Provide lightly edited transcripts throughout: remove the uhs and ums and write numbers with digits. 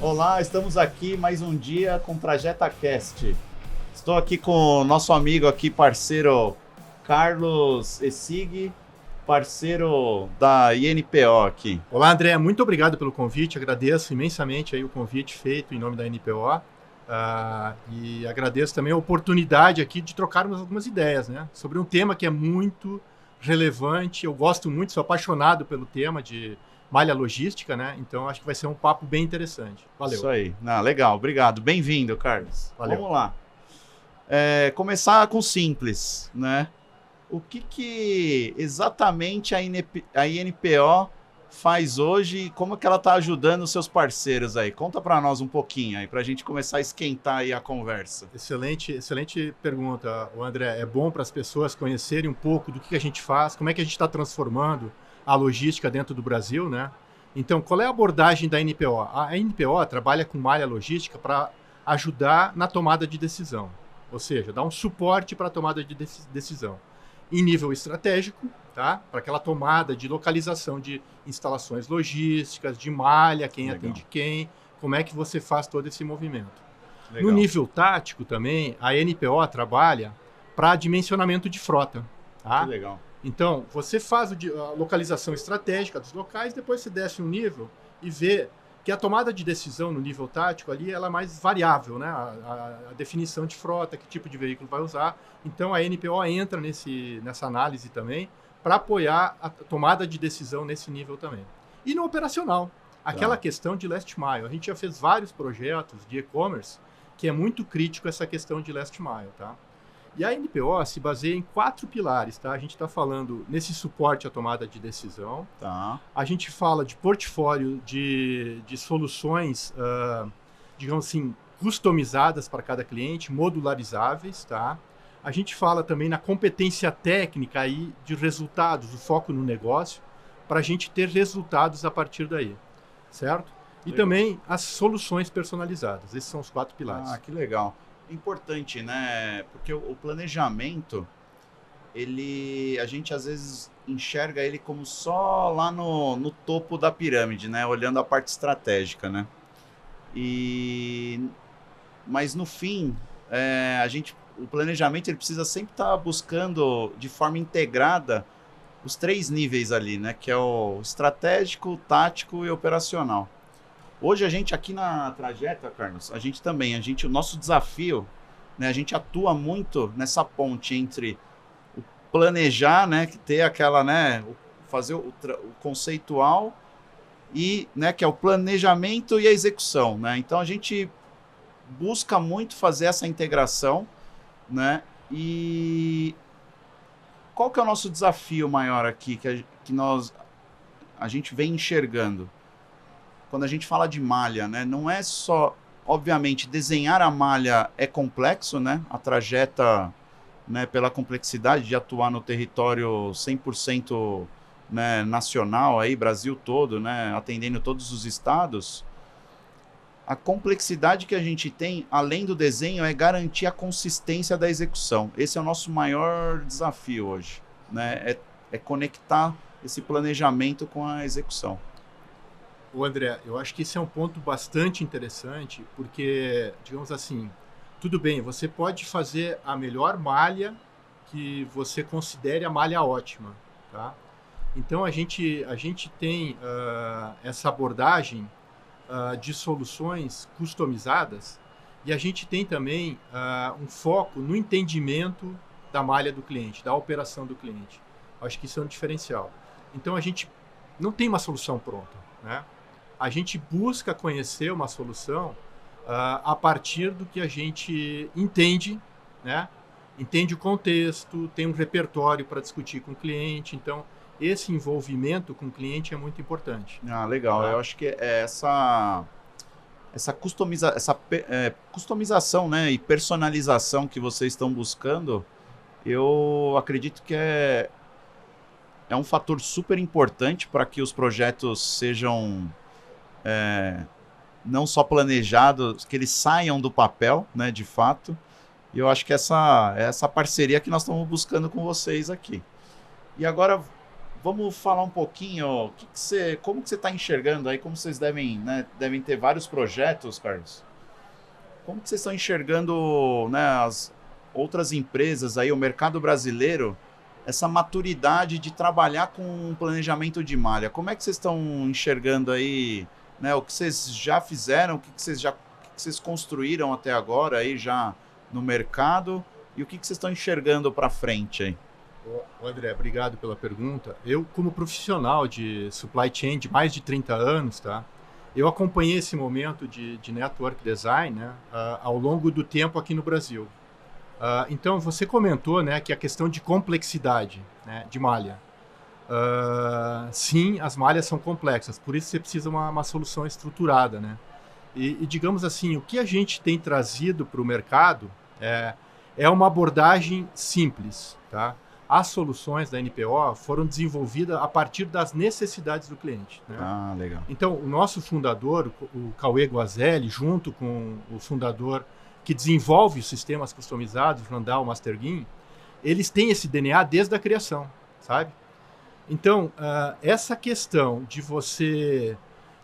Olá, estamos aqui mais um dia com TrajetaCast. Estou aqui com o nosso amigo aqui, parceiro Carlos Essig, parceiro da INPO aqui. Olá, André, muito obrigado pelo convite, agradeço imensamente aí o convite feito em nome da INPO e agradeço também a oportunidade aqui de trocarmos algumas ideias, né, sobre um tema que é muito relevante. Eu gosto muito, sou apaixonado pelo tema de malha logística, né, então acho que vai ser um papo bem interessante. Valeu. Isso aí, legal, obrigado, bem-vindo, Carlos. Valeu. Vamos lá. Começar com simples, né? O que exatamente a INPO faz hoje e como que ela está ajudando os seus parceiros aí? Conta para nós um pouquinho aí, para a gente começar a esquentar aí a conversa. Excelente pergunta, André. É bom para as pessoas conhecerem um pouco do que a gente faz, como é que a gente está transformando a logística dentro do Brasil, né? Então, qual é a abordagem da INPO? A INPO trabalha com malha logística para ajudar na tomada de decisão, ou seja, dar um suporte para a tomada de decisão em nível estratégico, tá? Para aquela tomada de localização de instalações logísticas, de malha, quem Legal. atende quem, como é que você faz todo esse movimento. Legal. No nível tático também, a INPO trabalha para dimensionamento de frota. Tá? Que legal. Então, você faz a localização estratégica dos locais, depois você desce um nível e vê que a tomada de decisão no nível tático ali ela é mais variável, né? A definição de frota, que tipo de veículo vai usar. Então, a INPO entra nessa análise também para apoiar a tomada de decisão nesse nível também. E no operacional, aquela questão de last mile. A gente já fez vários projetos de e-commerce que é muito crítico essa questão de last mile, tá? E a INPO se baseia em 4 pilares, tá? A gente está falando nesse suporte à tomada de decisão. Tá. A gente fala de portfólio de soluções, digamos assim, customizadas para cada cliente, modularizáveis, tá? A gente fala também na competência técnica aí de resultados, o foco no negócio, para a gente ter resultados a partir daí, certo? E também as soluções personalizadas. Esses são os 4 pilares. Que legal. Importante, né? Porque o planejamento, a gente às vezes enxerga ele como só lá no topo da pirâmide, né? Olhando a parte estratégica, né? Mas no fim, o planejamento ele precisa sempre estar buscando de forma integrada os 3 níveis ali, né? Que é o estratégico, o tático e operacional. Hoje a gente aqui na Trajeta, Carlos, o nosso desafio, né, a gente atua muito nessa ponte entre o planejar, né, que ter aquela, né, fazer o conceitual e, né, que é o planejamento e a execução, né? Então a gente busca muito fazer essa integração, né? E qual que é o nosso desafio maior aqui que a gente vem enxergando? Quando a gente fala de malha, né, não é só, obviamente, desenhar a malha é complexo, né? A Trajeta, né, pela complexidade de atuar no território 100%, né, nacional, aí, Brasil todo, né, atendendo todos os estados, a complexidade que a gente tem, além do desenho, é garantir a consistência da execução. Esse é o nosso maior desafio hoje, né? É conectar esse planejamento com a execução. André, eu acho que esse é um ponto bastante interessante, porque, digamos assim, tudo bem, você pode fazer a melhor malha que você considere a malha ótima, tá? Então, a gente tem essa abordagem de soluções customizadas e a gente tem também um foco no entendimento da malha do cliente, da operação do cliente. Acho que isso é um diferencial. Então, a gente não tem uma solução pronta, né? A gente busca conhecer uma solução a partir do que a gente entende, né? Entende o contexto, tem um repertório para discutir com o cliente. Então, esse envolvimento com o cliente é muito importante. Legal. Eu acho que essa customização, né, e personalização que vocês estão buscando, eu acredito que é um fator super importante para que os projetos sejam não só planejados, que eles saiam do papel, né, de fato. E eu acho que essa parceria que nós estamos buscando com vocês aqui. E agora, vamos falar um pouquinho, como que você está enxergando aí, como vocês devem, né, devem ter vários projetos, Carlos. Como que vocês estão enxergando, né, as outras empresas aí, o mercado brasileiro, essa maturidade de trabalhar com planejamento de malha? Como é que vocês estão enxergando aí, né, o que vocês já fizeram, o que vocês construíram até agora aí já no mercado e o que vocês estão enxergando para frente aí? André, obrigado pela pergunta. Eu, como profissional de supply chain de mais de 30 anos, tá? Eu acompanhei esse momento de network design, né, ao longo do tempo aqui no Brasil. Então, você comentou, né, que a questão de complexidade, né, de malha. Sim, as malhas são complexas, por isso você precisa uma solução estruturada, né? E digamos assim, o que a gente tem trazido para o mercado é uma abordagem simples, tá? As soluções da NPO foram desenvolvidas a partir das necessidades do cliente, né? Ah, legal. Então, o nosso fundador, o Cauê Guazelli, junto com o fundador que desenvolve os sistemas customizados, Randall Masterguin, eles têm esse DNA desde a criação, sabe? Então, essa questão de você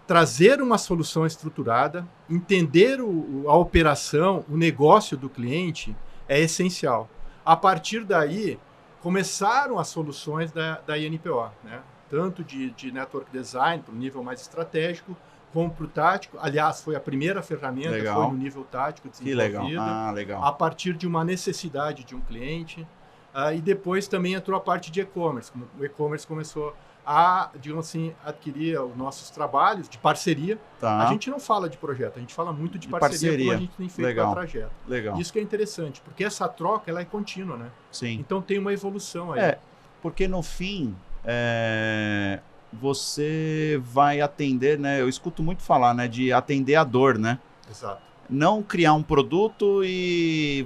trazer uma solução estruturada, entender a operação, o negócio do cliente é essencial. A partir daí, começaram as soluções da INPO, né? Tanto de network design para o nível mais estratégico, como para o tático. Aliás, foi a primeira ferramenta, Legal. foi no nível tático desenvolvida. Que legal. Legal. A partir de uma necessidade de um cliente. E depois também entrou a parte de e-commerce. O e-commerce começou a, digamos assim, adquirir os nossos trabalhos de parceria. Tá. A gente não fala de projeto, a gente fala muito de parceria. Como a gente tem feito Legal. com a Trajeto. Legal. Isso que é interessante, porque essa troca ela é contínua, né? Sim. Então tem uma evolução aí. Porque no fim, você vai atender, né? Eu escuto muito falar, né? De atender a dor, né? Exato. Não criar um produto e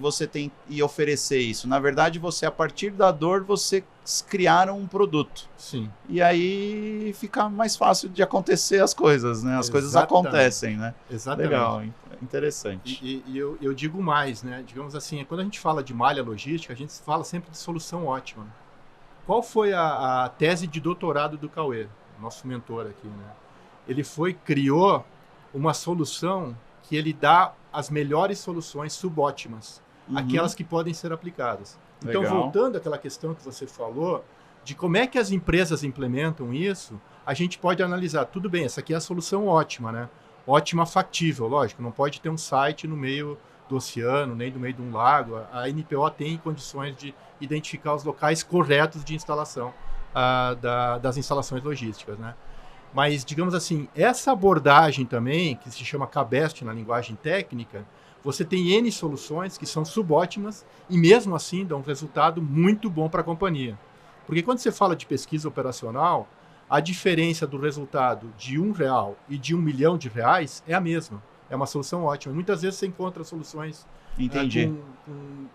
oferecer isso. Na verdade, a partir da dor, você criaram um produto. Sim. E aí fica mais fácil de acontecer as coisas, né? As coisas Exatamente. acontecem, né? Exatamente. Legal, interessante. E eu digo mais, né? Digamos assim, quando a gente fala de malha logística, a gente fala sempre de solução ótima. Né? Qual foi a tese de doutorado do Cauê, nosso mentor aqui, né? Ele criou uma solução que ele dá as melhores soluções subótimas, aquelas que podem ser aplicadas. Então, Legal. voltando àquela questão que você falou, de como é que as empresas implementam isso, a gente pode analisar, tudo bem, essa aqui é a solução ótima, né? Ótima factível, lógico, não pode ter um site no meio do oceano, nem no meio de um lago. A NPO tem condições de identificar os locais corretos de instalação das instalações logísticas, né? Mas, digamos assim, essa abordagem também, que se chama CABEST na linguagem técnica, você tem N soluções que são subótimas e mesmo assim dão um resultado muito bom para a companhia. Porque quando você fala de pesquisa operacional, a diferença do resultado de R$1 e de R$1 milhão é a mesma. É uma solução ótima. Muitas vezes você encontra soluções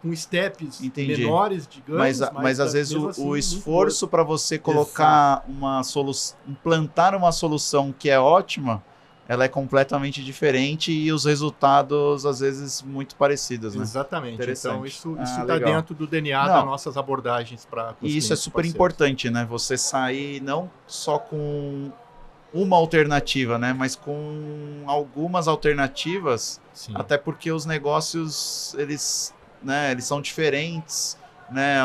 com steps menores de ganhos. Mas às vezes o esforço para você colocar uma solução, implantar uma solução que é ótima, ela é completamente diferente e os resultados, às vezes, muito parecidos, né? Exatamente. Então, isso está legal. dentro do DNA das nossas abordagens para E isso é super importante, né? Você sair não só com uma alternativa, né? Mas com algumas alternativas. Sim. Até porque os negócios, eles são diferentes, né?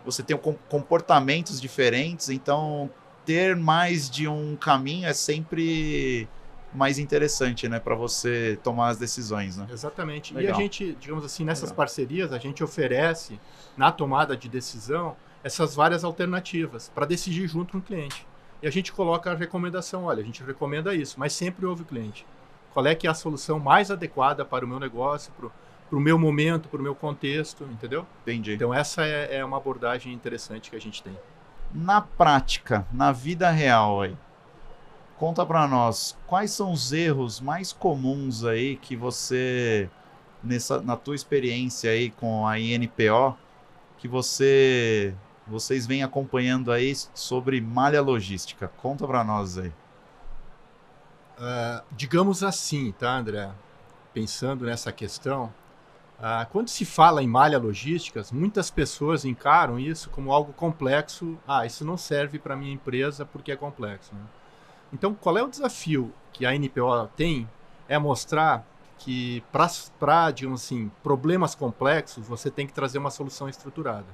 Você tem comportamentos diferentes, então ter mais de um caminho é sempre mais interessante, né? Para você tomar as decisões, né? Exatamente. Legal. E a gente, digamos assim, nessas parcerias, a gente oferece, na tomada de decisão, essas várias alternativas para decidir junto com o cliente. E a gente coloca a recomendação, olha, a gente recomenda isso, mas sempre ouve o cliente. Qual é que é a solução mais adequada para o meu negócio, para o meu momento, para o meu contexto, entendeu? Entendi. Então essa é uma abordagem interessante que a gente tem. Na prática, na vida real aí, conta para nós, quais são os erros mais comuns aí que você, na tua experiência aí com a INPO, que vocês vêm acompanhando aí sobre malha logística? Conta para nós aí. Digamos assim, tá, André? Pensando nessa questão, Quando se fala em malha logísticas, muitas pessoas encaram isso como algo complexo. Isso não serve para minha empresa porque é complexo, né? Então, qual é o desafio que a NPO tem? É mostrar que para, digamos assim, problemas complexos, você tem que trazer uma solução estruturada.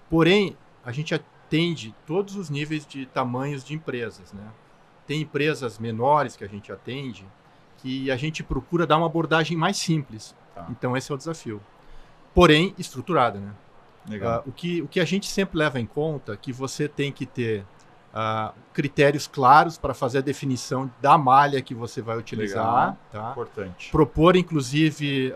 Porém, a gente atende todos os níveis de tamanhos de empresas, né? Tem empresas menores que a gente atende que a gente procura dar uma abordagem mais simples. Então, esse é o desafio. Porém, estruturada, né? Legal. O que a gente sempre leva em conta é que você tem que ter critérios claros para fazer a definição da malha que você vai utilizar. Tá? Importante. Propor, inclusive,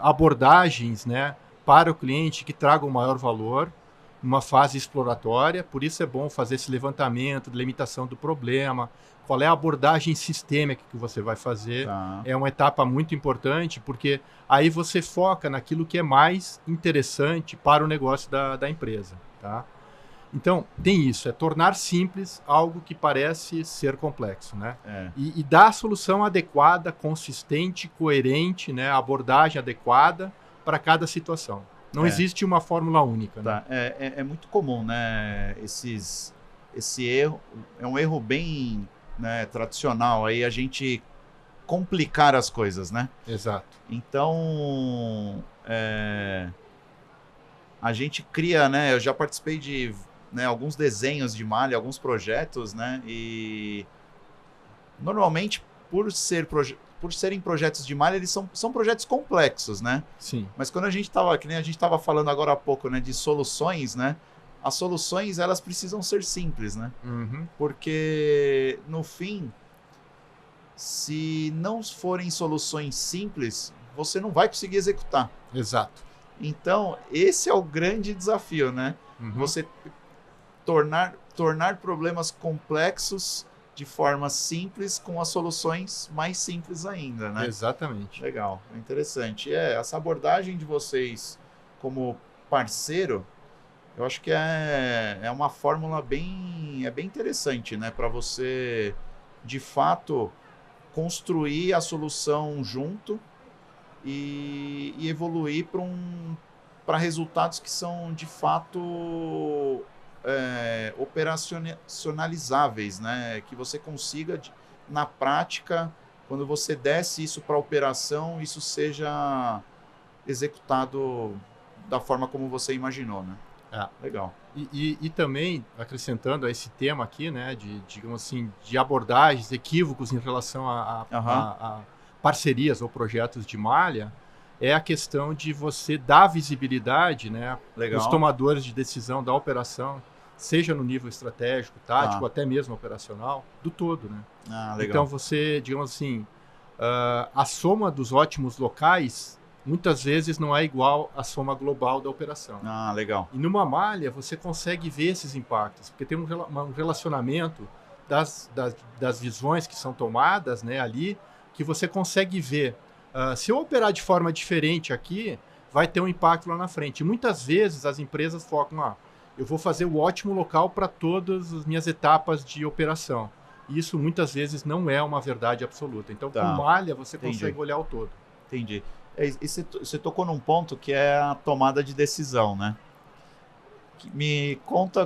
abordagens, né, para o cliente que tragam maior valor, numa fase exploratória. Por isso é bom fazer esse levantamento, delimitação do problema, qual é a abordagem sistêmica que você vai fazer. É uma etapa muito importante, porque aí você foca naquilo que é mais interessante para o negócio da empresa. Tá? Então, tem isso, é tornar simples algo que parece ser complexo, né? E dar a solução adequada, consistente, coerente, né? A abordagem adequada para cada situação. Não existe uma fórmula única. Né? É muito comum, né? Esse erro é um erro bem, né, tradicional, aí a gente complicar as coisas, né? Exato. Então, a gente cria, né? Eu já participei de alguns desenhos de malha, alguns projetos, né? E normalmente, por serem projetos de malha, eles são projetos complexos, né? Sim. Mas quando a gente estava, que nem a gente estava falando agora há pouco, né, de soluções, né? As soluções, elas precisam ser simples, né? Uhum. Porque, no fim, se não forem soluções simples, você não vai conseguir executar. Exato. Então, esse é o grande desafio, né? Uhum. Você tornar problemas complexos de forma simples com as soluções mais simples ainda, né? Exatamente. Legal, interessante. Essa abordagem de vocês como parceiro, eu acho que é uma fórmula bem interessante, né? Para você, de fato, construir a solução junto e evoluir para resultados que são, de fato, operacionalizáveis, né? Que você consiga, na prática, quando você desce isso para a operação, isso seja executado da forma como você imaginou, né? Legal. E também, acrescentando a esse tema aqui, né, digamos assim, de abordagens, equívocos em relação a parcerias ou projetos de malha, é a questão de você dar visibilidade, né, aos tomadores de decisão da operação, seja no nível estratégico, tático, até mesmo operacional, do todo, né? Legal. Então você, digamos assim, a soma dos ótimos locais muitas vezes não é igual à soma global da operação. Legal. E numa malha você consegue ver esses impactos, porque tem um relacionamento das visões que são tomadas, né, ali, que você consegue ver. Se eu operar de forma diferente aqui, vai ter um impacto lá na frente. E muitas vezes as empresas focam, eu vou fazer o ótimo local para todas as minhas etapas de operação. E isso muitas vezes não é uma verdade absoluta. Então, com malha, você consegue olhar o todo. Entendi. E você tocou num ponto que é a tomada de decisão, né? Me conta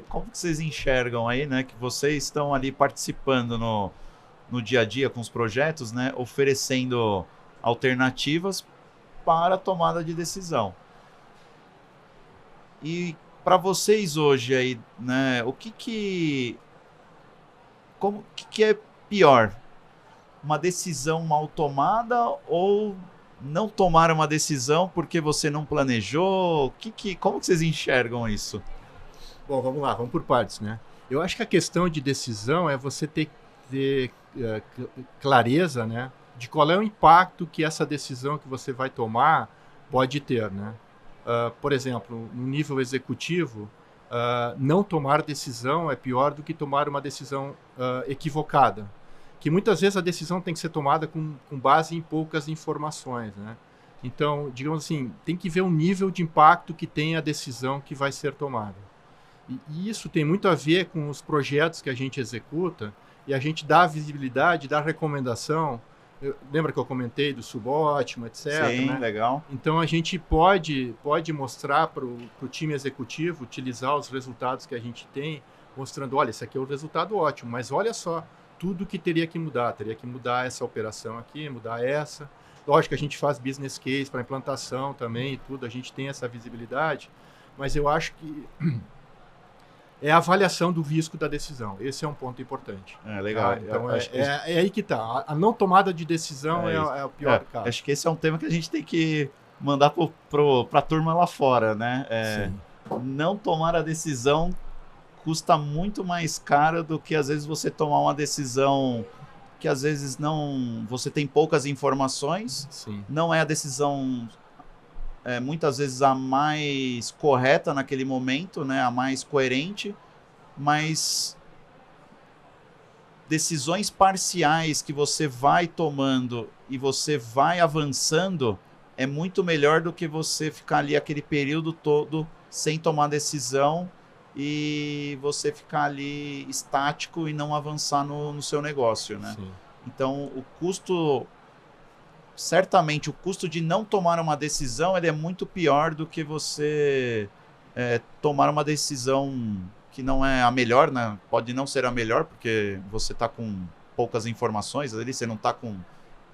como que vocês enxergam aí, né? Que vocês estão ali participando no dia a dia com os projetos, né? Oferecendo alternativas para a tomada de decisão. E para vocês hoje aí, né? O que é pior? Uma decisão mal tomada ou não tomar uma decisão porque você não planejou? Como que vocês enxergam isso? Bom, vamos lá, vamos por partes, né? Eu acho que a questão de decisão é você ter clareza, né, de qual é o impacto que essa decisão que você vai tomar pode ter, né? Por exemplo, no nível executivo, não tomar decisão é pior do que tomar uma decisão equivocada. Que muitas vezes a decisão tem que ser tomada com base em poucas informações, né? Então, digamos assim, tem que ver o nível de impacto que tem a decisão que vai ser tomada. E isso tem muito a ver com os projetos que a gente executa e a gente dá visibilidade, dá recomendação Lembra que eu comentei do subótimo, etc. Sim, né? legal. Então a gente pode mostrar para o time executivo utilizar os resultados que a gente tem, mostrando, olha, esse aqui é o resultado ótimo, mas olha só, tudo que teria que mudar essa operação aqui, mudar essa. Lógico que a gente faz business case para implantação também e tudo, a gente tem essa visibilidade, mas eu acho que é a avaliação do risco da decisão. Esse é um ponto importante. Legal. Tá? Então é aí que está. A não tomada de decisão é o pior caso. Acho que esse é um tema que a gente tem que mandar para a turma lá fora, né? Não tomar a decisão custa muito mais caro do que às vezes você tomar uma decisão que às vezes não, você tem poucas informações. Sim. Não é a decisão muitas vezes a mais correta naquele momento, né? A mais coerente, mas decisões parciais que você vai tomando e você vai avançando é muito melhor do que você ficar ali aquele período todo sem tomar decisão e você ficar ali estático e não avançar no seu negócio, né? Sim. Então, certamente o custo de não tomar uma decisão ele é muito pior do que você tomar uma decisão que não é a melhor, né? Pode não ser a melhor, porque você está com poucas informações, ali você não está com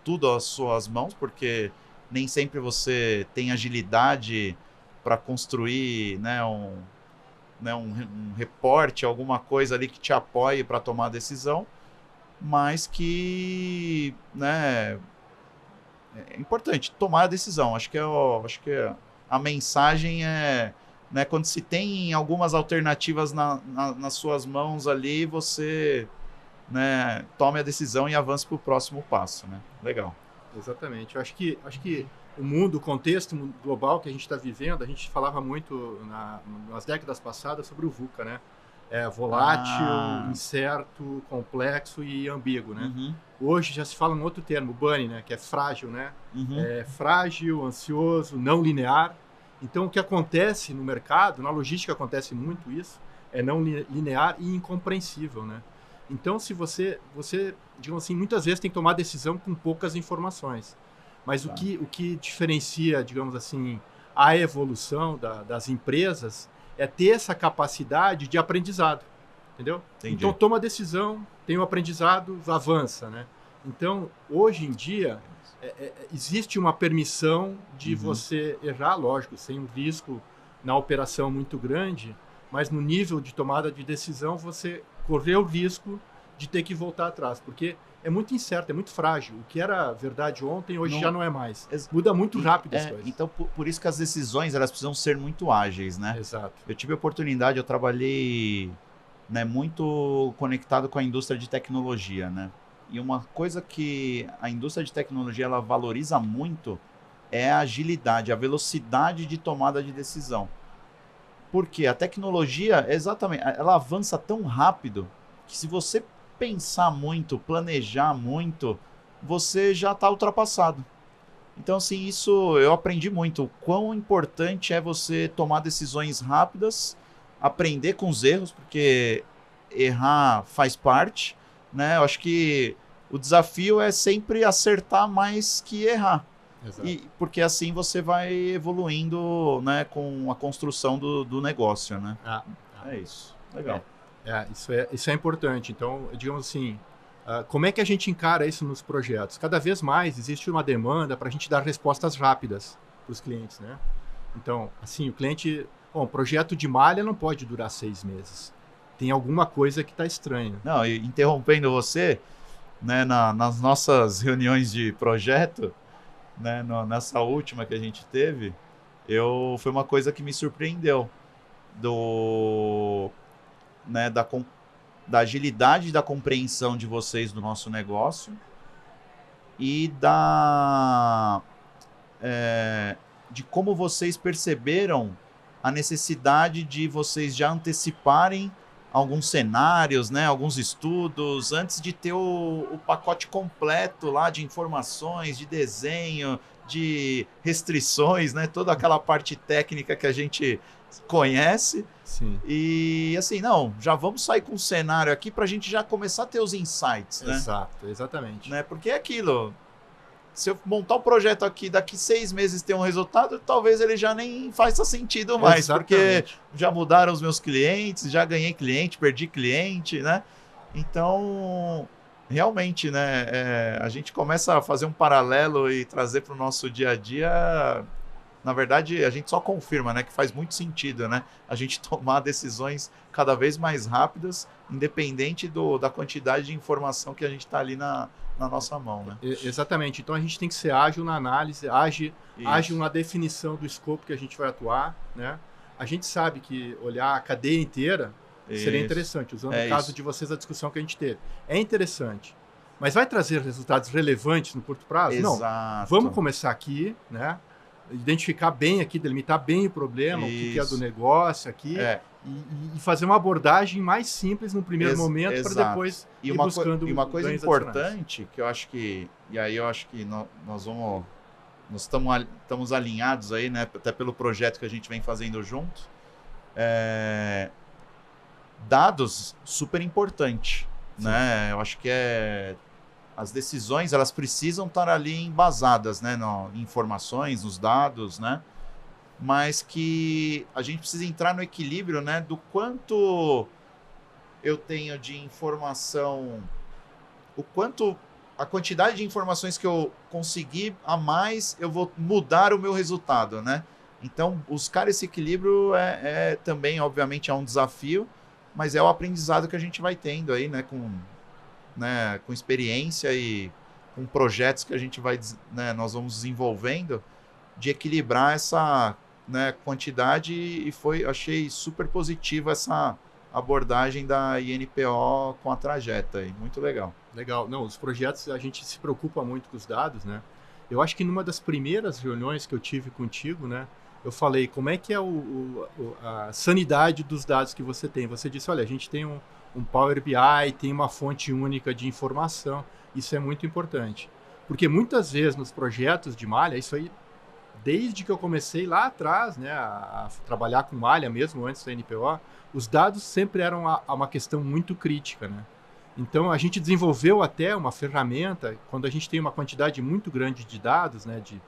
tudo às suas mãos, porque nem sempre você tem agilidade para construir, né, um reporte, alguma coisa ali que te apoie para tomar a decisão, mas que, né, é importante tomar a decisão. Acho que a mensagem né, quando se tem algumas alternativas nas suas mãos ali, você, né, tome a decisão e avance para o próximo passo, né? Legal. Exatamente. Eu acho que o mundo, o contexto global que a gente está vivendo, a gente falava muito nas décadas passadas sobre o VUCA, né? Volátil, incerto, complexo e ambíguo, né? Uhum. Hoje já se fala um outro termo, o BUNny, né? Que é frágil, né? Uhum. Frágil, ansioso, não linear. Então, o que acontece no mercado, na logística acontece muito isso, é não linear e incompreensível, né? Então, se você, digamos assim, muitas vezes tem que tomar decisão com poucas informações. Mas o que diferencia, digamos assim, a evolução das empresas é ter essa capacidade de aprendizado, entendeu? Entendi. Então, toma decisão, tem o aprendizado, avança, né? Então, hoje em dia, existe uma permissão de você errar, lógico, sem um risco na operação muito grande, mas no nível de tomada de decisão, você correr o risco de ter que voltar atrás, porque é muito incerto, é muito frágil. O que era verdade ontem, hoje já não é mais. Muda muito rápido as coisas. Então, por isso que as decisões elas precisam ser muito ágeis, né? Exato. Eu tive a oportunidade, eu trabalhei, né, muito conectado com a indústria de tecnologia, né? E uma coisa que a indústria de tecnologia ela valoriza muito é a agilidade, a velocidade de tomada de decisão. Porque a tecnologia, exatamente, ela avança tão rápido que se você pensar muito, planejar muito, você já está ultrapassado. Então, assim, isso eu aprendi muito. O quão importante é você tomar decisões rápidas, aprender com os erros, porque errar faz parte, né? Eu acho que o desafio é sempre acertar mais que errar. Exato. Porque assim você vai evoluindo, né, com a construção do negócio, né? É isso. Legal. Isso é importante. Então, digamos assim, como é que a gente encara isso nos projetos? Cada vez mais existe uma demanda para a gente dar respostas rápidas para os clientes, né? Então, assim, o cliente... Bom, projeto de malha não pode durar 6 meses. Tem alguma coisa que está estranha. Não, e interrompendo você, né, nas nossas reuniões de projeto, né, nessa última que a gente teve, foi uma coisa que me surpreendeu. Né, da agilidade da compreensão de vocês do nosso negócio e de como vocês perceberam a necessidade de vocês já anteciparem alguns cenários, né, alguns estudos, antes de ter o pacote completo lá de informações, de desenho, de restrições, né, toda aquela parte técnica que a gente conhece. Sim. E assim, não, já vamos sair com um cenário aqui para a gente já começar a ter os insights, né? Exato, exatamente. Né? Porque é aquilo, se eu montar um projeto aqui, daqui 6 meses ter um resultado, talvez ele já nem faça sentido mais, porque já mudaram os meus clientes, já ganhei cliente, perdi cliente, né? Então, realmente, né, a gente começa a fazer um paralelo e trazer para o nosso dia a dia. Na verdade, a gente só confirma, né, que faz muito sentido, né, a gente tomar decisões cada vez mais rápidas, independente da quantidade de informação que a gente está ali na nossa mão, né? Exatamente. Então a gente tem que ser ágil na análise, ágil na definição do escopo que a gente vai atuar, né? A gente sabe que olhar a cadeia inteira seria interessante, usando o caso de vocês, a discussão que a gente teve. É interessante, mas vai trazer resultados relevantes no curto prazo? Exato. Não. Vamos começar aqui, né? Identificar bem aqui, delimitar bem o problema, o que é do negócio aqui, e fazer uma abordagem mais simples no primeiro momento, para depois ir buscando. E uma coisa importante que eu acho que, e aí eu acho que nós estamos alinhados aí, né, até pelo projeto que a gente vem fazendo junto, dados super importante, né? Eu acho que as decisões, elas precisam estar ali embasadas, né, em informações, nos dados, né? Mas que a gente precisa entrar no equilíbrio, né, do quanto eu tenho de informação, o quanto a quantidade de informações que eu conseguir a mais, eu vou mudar o meu resultado, né? Então, buscar esse equilíbrio também, obviamente, é um desafio, mas é o aprendizado que a gente vai tendo aí, né, com experiência e com projetos que a gente vai, né, nós vamos desenvolvendo, de equilibrar essa, né, quantidade, e achei super positiva essa abordagem da INPO com a Trajeta aí, muito legal. Legal. Não, os projetos, a gente se preocupa muito com os dados, né? Eu acho que numa das primeiras reuniões que eu tive contigo, né, eu falei, como é que é a sanidade dos dados que você tem? Você disse, olha, a gente tem um Power BI, tem uma fonte única de informação. Isso é muito importante. Porque muitas vezes nos projetos de malha, isso aí, desde que eu comecei lá atrás, né, a trabalhar com malha mesmo, antes da NPO, os dados sempre eram uma questão muito crítica, né? Então, a gente desenvolveu até uma ferramenta, quando a gente tem uma quantidade muito grande de dados, né, de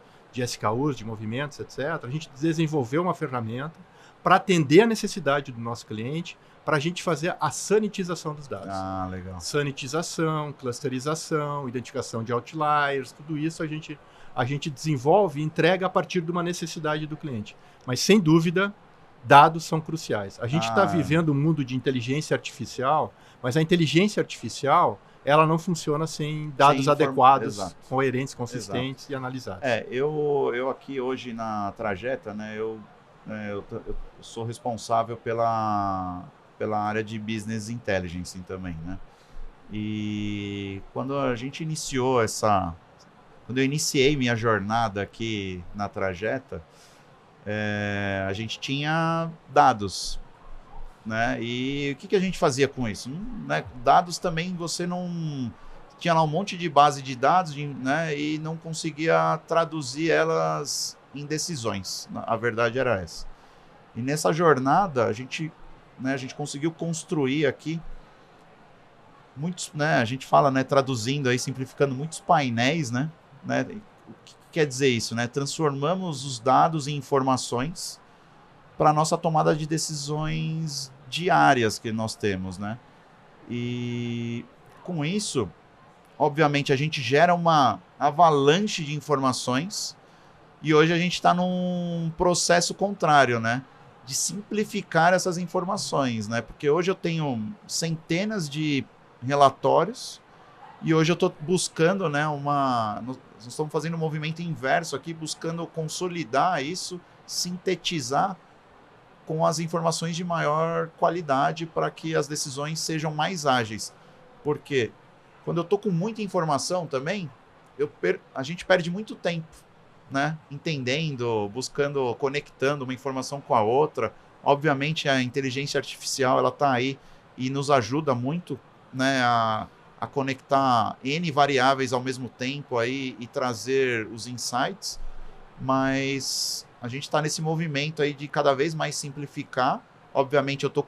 SKUs, de movimentos, etc., a gente desenvolveu uma ferramenta para atender a necessidade do nosso cliente, para a gente fazer a sanitização dos dados. Ah, legal. Sanitização, clusterização, identificação de outliers, tudo isso a gente desenvolve e entrega a partir de uma necessidade do cliente. Mas, sem dúvida, dados são cruciais. A gente está vivendo um mundo de inteligência artificial, mas a inteligência artificial, ela não funciona sem dados adequados, coerentes, consistentes e analisados. Eu aqui hoje na Trajeta, né, eu sou responsável pela área de Business Intelligence também, né? E quando a gente iniciou quando eu iniciei minha jornada aqui na Trajeta, a gente tinha dados, né? E o que a gente fazia com isso? Né? Dados também, você não... Tinha lá um monte de base de dados, né? E não conseguia traduzir elas em decisões. A verdade era essa. E nessa jornada, a gente conseguiu construir aqui muitos, né? A gente fala, né? Traduzindo aí, simplificando, muitos painéis, né? O que quer dizer isso, né? Transformamos os dados em informações para a nossa tomada de decisões diárias que nós temos, né? E com isso, obviamente, a gente gera uma avalanche de informações, e hoje a gente está num processo contrário, né? De simplificar essas informações, né? Porque hoje eu tenho centenas de relatórios, e hoje eu estou buscando, né, nós estamos fazendo um movimento inverso aqui, buscando consolidar isso, sintetizar com as informações de maior qualidade para que as decisões sejam mais ágeis. Porque quando eu estou com muita informação também, a gente perde muito tempo, né? Entendendo, buscando, conectando uma informação com a outra. Obviamente a inteligência artificial, ela está aí e nos ajuda muito, né, a conectar N variáveis ao mesmo tempo aí e trazer os insights, mas a gente está nesse movimento aí de cada vez mais simplificar. Obviamente eu tô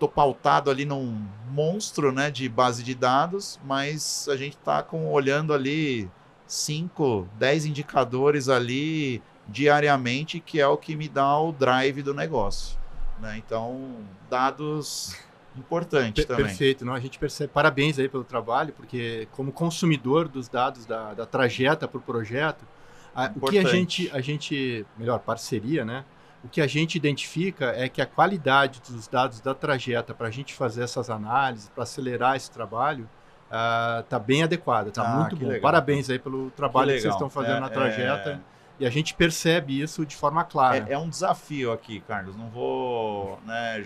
pautado ali num monstro, né, de base de dados, mas a gente está olhando ali 5, 10 indicadores ali diariamente, que é o que me dá o drive do negócio, né? Então, dados importantes também. Perfeito, não? A gente percebe, parabéns aí pelo trabalho, porque como consumidor dos dados da trajeta para o projeto, o que a gente, melhor, parceria, né? O que a gente identifica é que a qualidade dos dados da trajeta para a gente fazer essas análises, para acelerar esse trabalho, está bem adequada, está muito bom. Legal. Parabéns aí pelo trabalho que vocês estão fazendo na trajeta. E a gente percebe isso de forma clara. É um desafio aqui, Carlos. Não vou, né?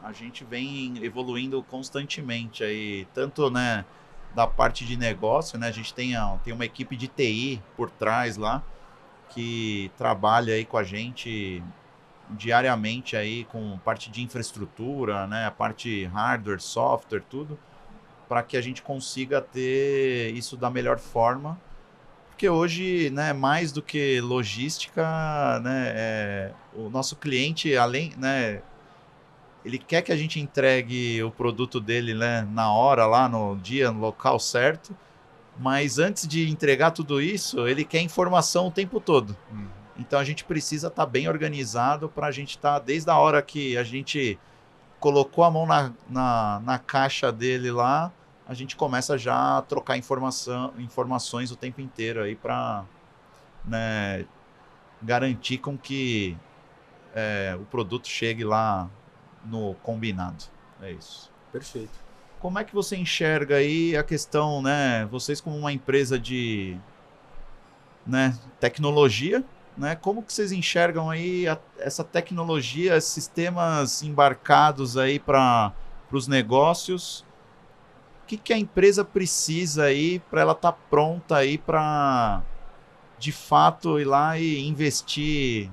A gente vem evoluindo constantemente aí, tanto, né, da parte de negócio, né? A gente tem uma equipe de TI por trás lá que trabalha aí com a gente diariamente aí com parte de infraestrutura, né? A parte hardware, software, tudo, para que a gente consiga ter isso da melhor forma. Porque hoje, né, mais do que logística, né, o nosso cliente, além, né, ele quer que a gente entregue o produto dele, né, na hora, lá no dia, no local certo, mas antes de entregar tudo isso, ele quer informação o tempo todo. Então a gente precisa estar bem organizado para a gente estar, desde a hora que a gente colocou a mão na caixa dele lá, a gente começa já a trocar informações o tempo inteiro aí para, né, garantir com que o produto chegue lá no combinado. É isso. Perfeito. Como é que você enxerga aí a questão, né, vocês como uma empresa de, né, tecnologia, né, como que vocês enxergam aí essa tecnologia, sistemas embarcados aí para os negócios? O que a empresa precisa aí para ela estar pronta aí para, de fato, ir lá e investir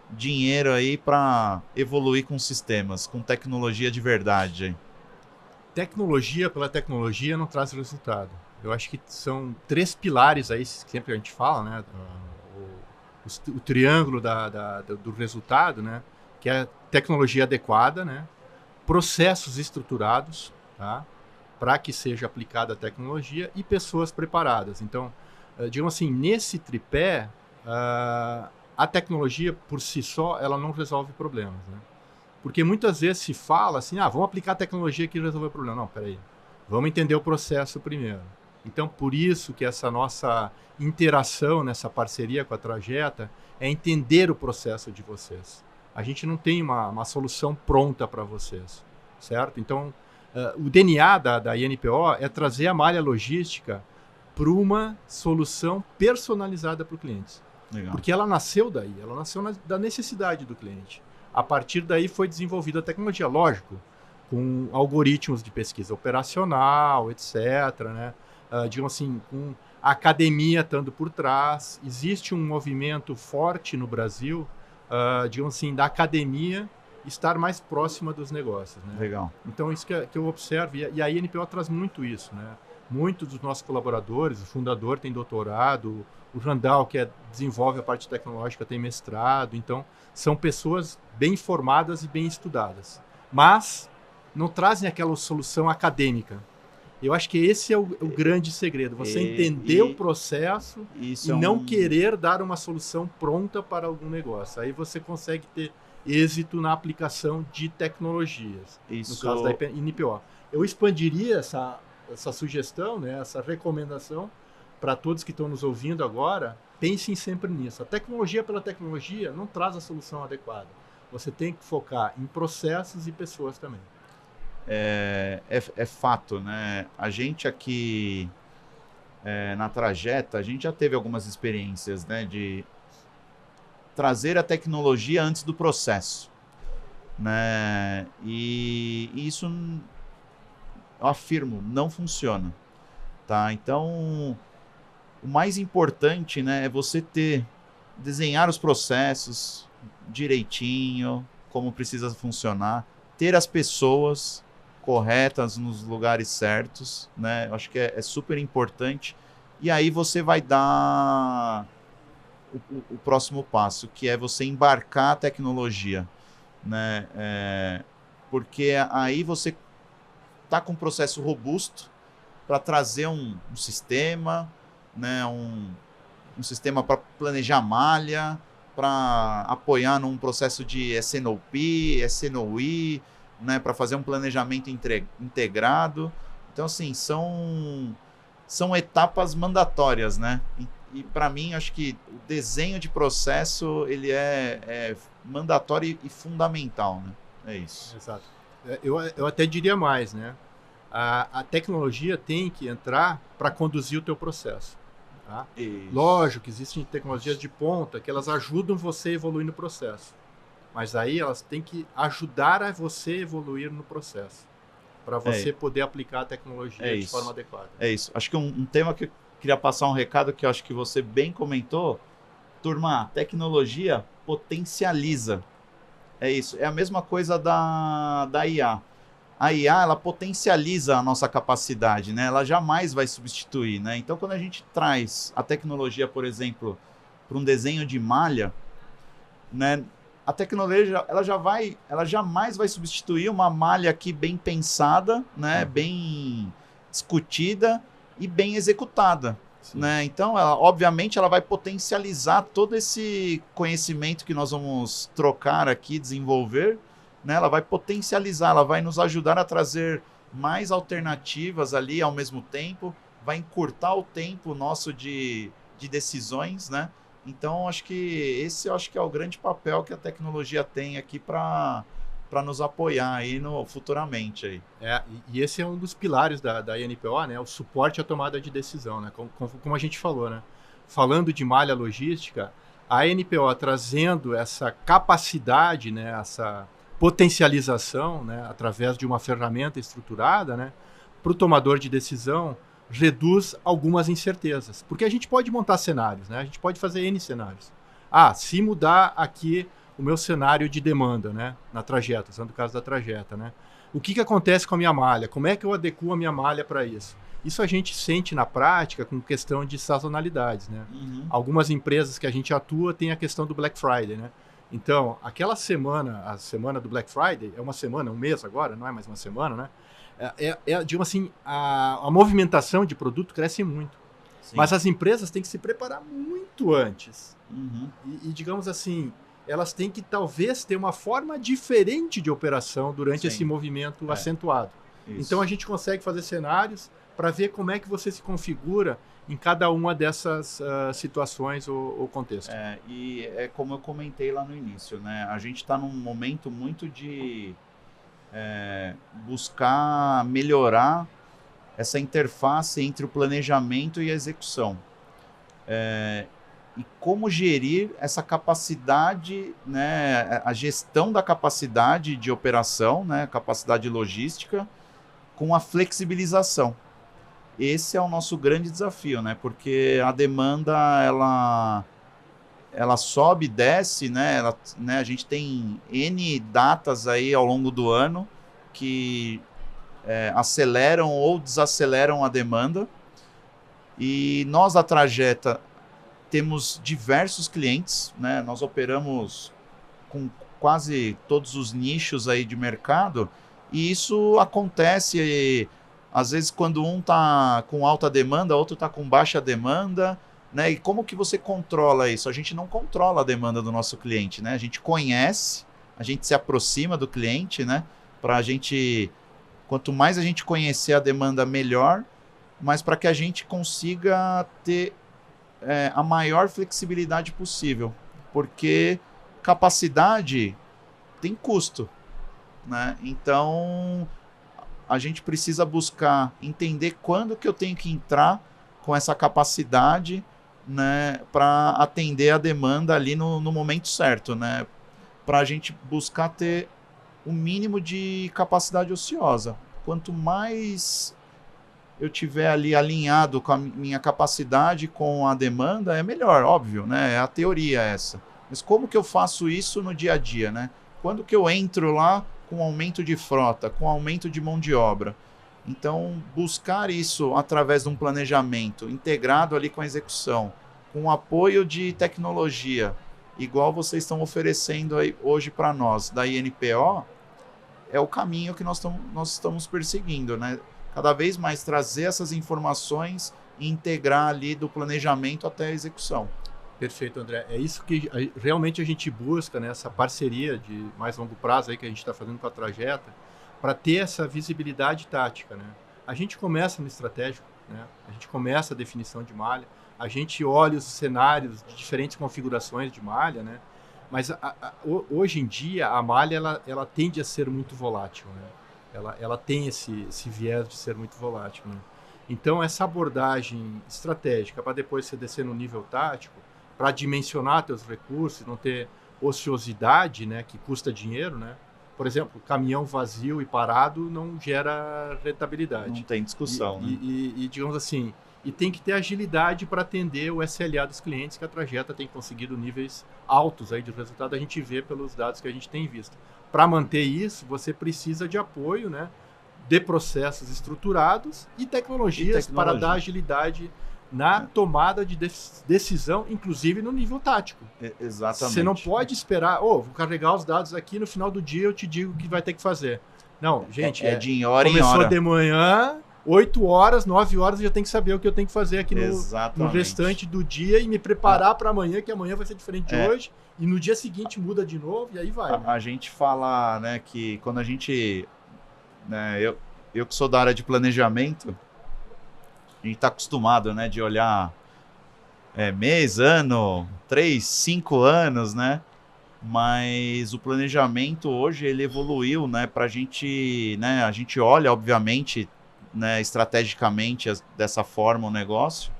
dinheiro aí para evoluir com sistemas, com tecnologia de verdade? Tecnologia pela tecnologia não traz resultado. Eu acho que são 3 pilares aí, sempre a gente fala, né? O triângulo do resultado, né? Que é a tecnologia adequada, né? Processos estruturados, tá? Para que seja aplicada a tecnologia e pessoas preparadas. Então, digamos assim, nesse tripé, a tecnologia por si só, ela não resolve problemas, né? Porque muitas vezes se fala assim, vamos aplicar a tecnologia que resolve o problema. Não, peraí, vamos entender o processo primeiro. Então, por isso que essa nossa interação, nessa parceria com a Trajeta, é entender o processo de vocês. A gente não tem uma solução pronta para vocês, certo? Então, o DNA da INPO é trazer a malha logística para uma solução personalizada para o cliente. Legal. Porque ela nasceu daí, ela nasceu da necessidade do cliente. A partir daí foi desenvolvida a tecnologia, lógico, com algoritmos de pesquisa operacional, etc., né? Digamos assim, com a academia estando por trás. Existe um movimento forte no Brasil, digamos assim, da academia estar mais próxima dos negócios, né? Legal. Então, isso que eu observo, e a INPO traz muito isso, né? Muitos dos nossos colaboradores, o fundador tem doutorado, o Randall, que desenvolve a parte tecnológica, tem mestrado. Então, são pessoas bem formadas e bem estudadas. Mas não trazem aquela solução acadêmica. Eu acho que esse é o grande segredo. Você entender o processo e não querer dar uma solução pronta para algum negócio. Aí você consegue ter êxito na aplicação de tecnologias. No caso da INPO. Eu expandiria essa sugestão, né, essa recomendação para todos que estão nos ouvindo agora. Pensem sempre nisso. A tecnologia pela tecnologia não traz a solução adequada. Você tem que focar em processos e pessoas também. É fato, né? A gente aqui na Trajeta, a gente já teve algumas experiências, né, de trazer a tecnologia antes do processo, né? E isso, eu afirmo, não funciona, tá? Então, o mais importante, né, é você desenhar os processos direitinho, como precisa funcionar, ter as pessoas corretas nos lugares certos, né? Eu acho que é super importante. E aí você vai dar o próximo passo, que é você embarcar a tecnologia, né? Porque aí você está com um processo robusto para trazer um sistema, né, um sistema para planejar malha, para apoiar num processo de SNOP, SNOE, né, para fazer um planejamento integrado. Então, assim, são etapas mandatórias, né? E para mim, acho que o desenho de processo ele é mandatório e fundamental, né? É isso. Exato. Eu até diria mais, né? A tecnologia tem que entrar para conduzir o teu processo. Tá? Lógico que existem tecnologias de ponta que elas ajudam você a evoluir no processo. Mas aí elas têm que ajudar a você evoluir no processo. Para você poder aplicar a tecnologia de forma adequada. É isso. Acho que um tema que eu queria passar um recado que eu acho que você bem comentou. Turma, a tecnologia potencializa. É isso. É a mesma coisa da IA. A IA, ela potencializa a nossa capacidade, né? Ela jamais vai substituir, né? Então, quando a gente traz a tecnologia, por exemplo, para um desenho de malha, né? A tecnologia, ela jamais vai substituir uma malha aqui bem pensada, né? Bem discutida e bem executada, né? Então, obviamente, ela vai potencializar todo esse conhecimento que nós vamos trocar aqui, desenvolver, né? Ela vai potencializar, ela vai nos ajudar a trazer mais alternativas ali ao mesmo tempo, vai encurtar o tempo nosso de decisões, né? Então, acho que esse é o grande papel que a tecnologia tem aqui para nos apoiar aí futuramente. Aí. E esse é um dos pilares da INPO, né? O suporte à tomada de decisão, né? Como a gente falou, né? Falando de malha logística, a INPO trazendo essa capacidade, né? Essa potencialização, né, através de uma ferramenta estruturada, né, para o tomador de decisão, reduz algumas incertezas. Porque a gente pode montar cenários, né, a gente pode fazer N cenários. Se mudar aqui o meu cenário de demanda, né, na trajeta, usando o caso da trajeta, né, o que acontece com a minha malha? Como é que eu adequo a minha malha para isso? Isso a gente sente na prática com questão de sazonalidades, né? Algumas empresas que a gente atua têm a questão do Black Friday, né? Então, aquela semana, a semana do Black Friday, é uma semana, um mês agora, não é mais uma semana, né? Digamos assim, a movimentação de produto cresce muito. Sim. Mas as empresas têm que se preparar muito antes. E, digamos assim, elas têm que talvez ter uma forma diferente de operação durante esse movimento acentuado. Isso. Então, a gente consegue fazer cenários para ver como é que você se configura em cada uma dessas situações ou contextos. E é como eu comentei lá no início, né? A gente está num momento muito de buscar melhorar essa interface entre o planejamento e a execução. E como gerir essa capacidade, né? A gestão da capacidade de operação, né? Capacidade logística, com a flexibilização. Esse é o nosso grande desafio, né? Porque a demanda, ela sobe e desce, né? A gente tem N datas aí ao longo do ano que aceleram ou desaceleram a demanda. E nós, da Trajeta, temos diversos clientes, né? Nós operamos com quase todos os nichos aí de mercado e isso acontece... Às vezes, quando um está com alta demanda, outro está com baixa demanda, né? E como que você controla isso? A gente não controla a demanda do nosso cliente, né? A gente conhece, a gente se aproxima do cliente, né? Para a gente, quanto mais a gente conhecer a demanda, melhor, mas para que a gente consiga ter a maior flexibilidade possível, porque capacidade tem custo, né? Então a gente precisa buscar entender quando que eu tenho que entrar com essa capacidade, né, para atender a demanda ali no momento certo, né, para a gente buscar ter o mínimo de capacidade ociosa. Quanto mais eu tiver ali alinhado com a minha capacidade com a demanda, é melhor, óbvio, né, é a teoria essa. Mas como que eu faço isso no dia a dia, né? Quando que eu entro lá com aumento de frota, com aumento de mão de obra? Então, buscar isso através de um planejamento integrado ali com a execução, com apoio de tecnologia, igual vocês estão oferecendo aí hoje para nós, da INPO, é o caminho que nós estamos perseguindo, né? Cada vez mais trazer essas informações e integrar ali do planejamento até a execução. Perfeito, André. É isso que realmente a gente busca, né? Essa parceria de mais longo prazo aí que a gente está fazendo com a Trajeta, para ter essa visibilidade tática, né? A gente começa no estratégico, né? A gente começa a definição de malha, a gente olha os cenários de diferentes configurações de malha, né? Mas hoje em dia a malha ela tende a ser muito volátil, né? Ela tem esse viés de ser muito volátil, né? Então essa abordagem estratégica para depois você descer no nível tático, para dimensionar teus recursos, não ter ociosidade, né, que custa dinheiro, né? Por exemplo, caminhão vazio e parado não gera rentabilidade. Não tem discussão, né? E digamos assim, e tem que ter agilidade para atender o SLA dos clientes, que a Trajeta tem conseguido níveis altos aí de resultado, a gente vê pelos dados que a gente tem visto. Para manter isso, você precisa de apoio, né, de processos estruturados e tecnologias para dar agilidade na tomada de decisão, inclusive no nível tático. Exatamente. Você não pode esperar, vou carregar os dados aqui, no final do dia eu te digo o que vai ter que fazer. Não, gente, de hora em hora. Começou de manhã, 8 horas, 9 horas, eu já tenho que saber o que eu tenho que fazer aqui no restante do dia e me preparar para amanhã, que amanhã vai ser diferente de hoje, e no dia seguinte muda de novo, e aí vai. A gente fala, né, que quando a gente... Né, eu que sou da área de planejamento, a gente está acostumado, né, de olhar mês, ano, 3, 5 anos, né? Mas o planejamento hoje ele evoluiu, né? Para a gente, né? A gente olha, obviamente, né, estrategicamente dessa forma o negócio,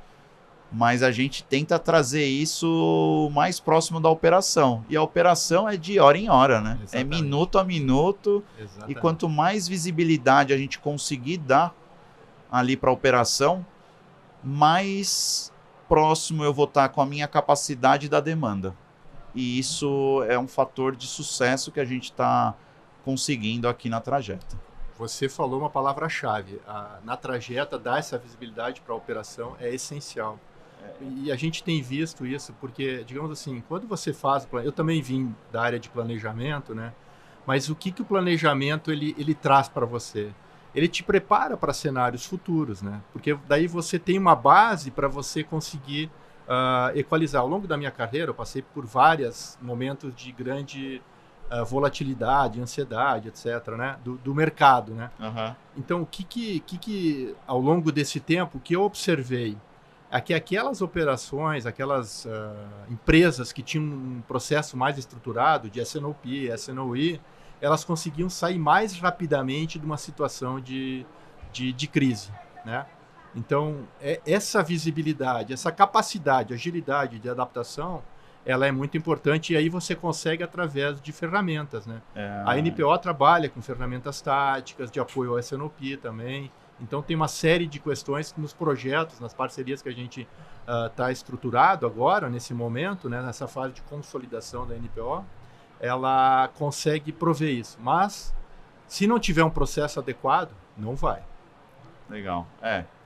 mas a gente tenta trazer isso mais próximo da operação. E a operação é de hora em hora, né? Exatamente. É minuto a minuto. Exatamente. E quanto mais visibilidade a gente conseguir dar ali para a operação, mais próximo eu vou estar com a minha capacidade da demanda. E isso é um fator de sucesso que a gente está conseguindo aqui na Trajeta. Você falou uma palavra-chave. Na Trajeta, dar essa visibilidade para a operação é essencial. E a gente tem visto isso porque, digamos assim, quando você faz... Eu também vim da área de planejamento, né? Mas o que o planejamento ele traz para você? Ele te prepara para cenários futuros, né? Porque daí você tem uma base para você conseguir equalizar. Ao longo da minha carreira, eu passei por vários momentos de grande volatilidade, ansiedade, etc., né? Do mercado, né? Uhum. Então, o que ao longo desse tempo, o que eu observei é que aquelas operações, aquelas empresas que tinham um processo mais estruturado de S&OP, S&OE, elas conseguiam sair mais rapidamente de uma situação de crise, né? Então, essa visibilidade, essa capacidade, agilidade de adaptação, ela é muito importante e aí você consegue através de ferramentas, né? A NPO trabalha com ferramentas táticas, de apoio ao S&OP também. Então, tem uma série de questões que nos projetos, nas parcerias que a gente está estruturado agora, nesse momento, né, nessa fase de consolidação da NPO, ela consegue prover isso. Mas, se não tiver um processo adequado, não vai. Legal.